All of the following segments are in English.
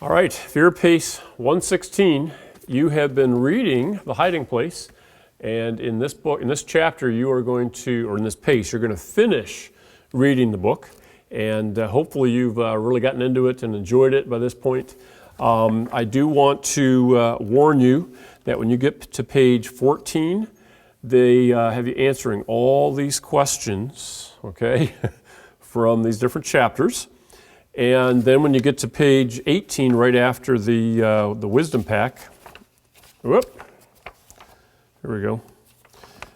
All right, Fear Pace 116, you have been reading The Hiding Place, and in this book, in this chapter, you are going to, or in this pace, you're going to finish reading the book, and hopefully you've really gotten into it and enjoyed it by this point. I do want to warn you that when you get to page 14, they have you answering all these questions, okay, from these different chapters. And then when you get to page 18, right after the wisdom pack, whoop, here we go.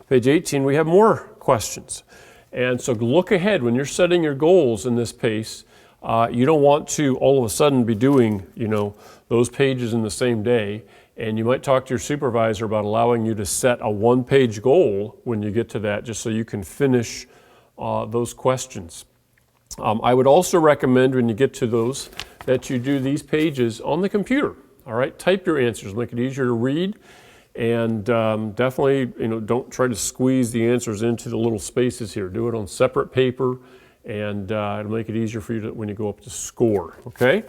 Page 18, we have more questions. And so look ahead when you're setting your goals in this pace. You don't want to all of a sudden be doing, those pages in the same day. And you might talk to your supervisor about allowing you to set a one-page goal when you get to that, just so you can finish those questions. I would also recommend when you get to those that you do these pages on the computer. All right, type your answers, make it easier to read, and definitely, don't try to squeeze the answers into the little spaces here. Do it on separate paper, and it'll make it easier for you when you go up to score. Okay,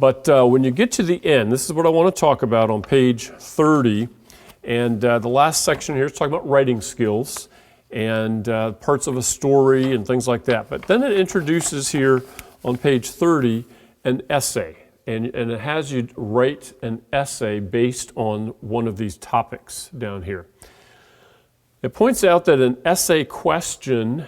but when you get to the end, this is what I want to talk about on page 30, and the last section here is talking about writing skills and parts of a story and things like that. But then it introduces here on page 30 an essay, and it has you write an essay based on one of these topics down here. It points out that an essay question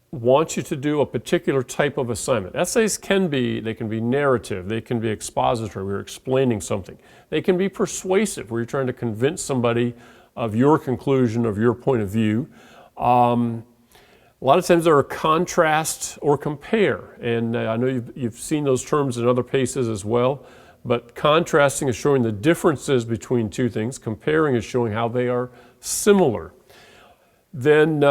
wants you to do a particular type of assignment. Essays can be narrative, they can be expository, we're explaining something. They can be persuasive, where you're trying to convince somebody of your conclusion, of your point of view. A lot of times there are contrast or compare, and I know you've seen those terms in other paces as well, but contrasting is showing the differences between two things. Comparing is showing how they are similar. Then,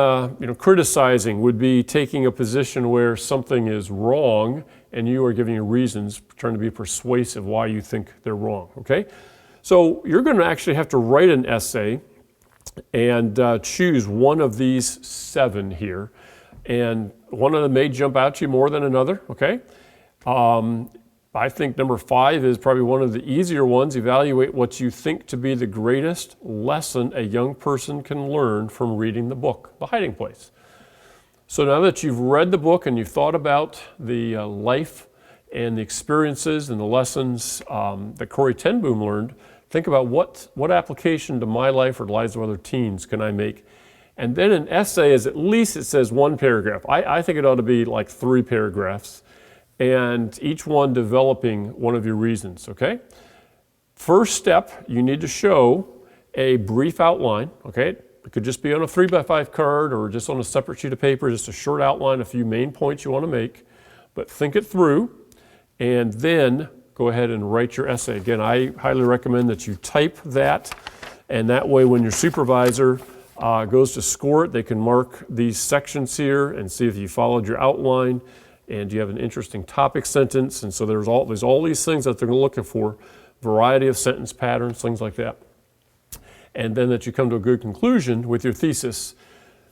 criticizing would be taking a position where something is wrong and you are giving reasons, trying to be persuasive why you think they're wrong, okay? So you're going to actually have to write an essay and choose one of these 7 here. And one of them may jump out to you more than another, okay? I think number 5 is probably one of the easier ones. Evaluate what you think to be the greatest lesson a young person can learn from reading the book, The Hiding Place. So now that you've read the book and you've thought about the life and the experiences and the lessons that Corrie ten Boom learned, think about what application to my life or the lives of other teens can I make? And then an essay is at least, it says 1 paragraph. I think it ought to be like 3 paragraphs, and each one developing one of your reasons, okay? First step, you need to show a brief outline, okay? It could just be on a 3x5 card or just on a separate sheet of paper, just a short outline, a few main points you want to make, but think it through, and then go ahead and write your essay. Again, I highly recommend that you type that, and that way when your supervisor goes to score it, they can mark these sections here and see if you followed your outline and you have an interesting topic sentence. And so there's all these things that they're looking for, variety of sentence patterns, things like that. And then that you come to a good conclusion with your thesis.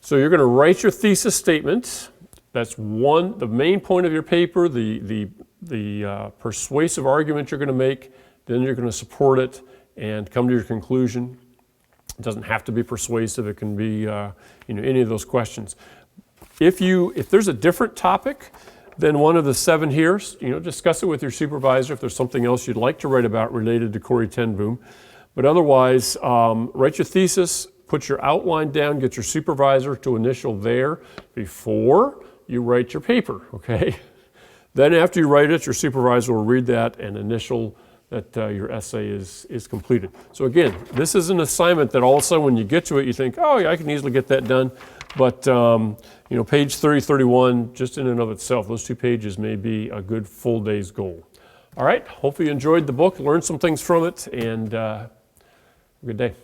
So you're going to write your thesis statement. That's the main point of your paper, the persuasive argument you're going to make. Then you're going to support it and come to your conclusion. It doesn't have to be persuasive. It can be any of those questions. If there's a different topic than one of the 7 here, discuss it with your supervisor if there's something else you'd like to write about related to Corrie ten Boom. But otherwise, write your thesis, put your outline down, get your supervisor to initial there before you write your paper, okay? Then after you write it, your supervisor will read that and initial that your essay is completed. So again, this is an assignment that all of a sudden when you get to it, you think, oh yeah, I can easily get that done. But page 30, 31, just in and of itself, those 2 pages may be a good full day's goal. All right, hopefully you enjoyed the book, learned some things from it, and have a good day.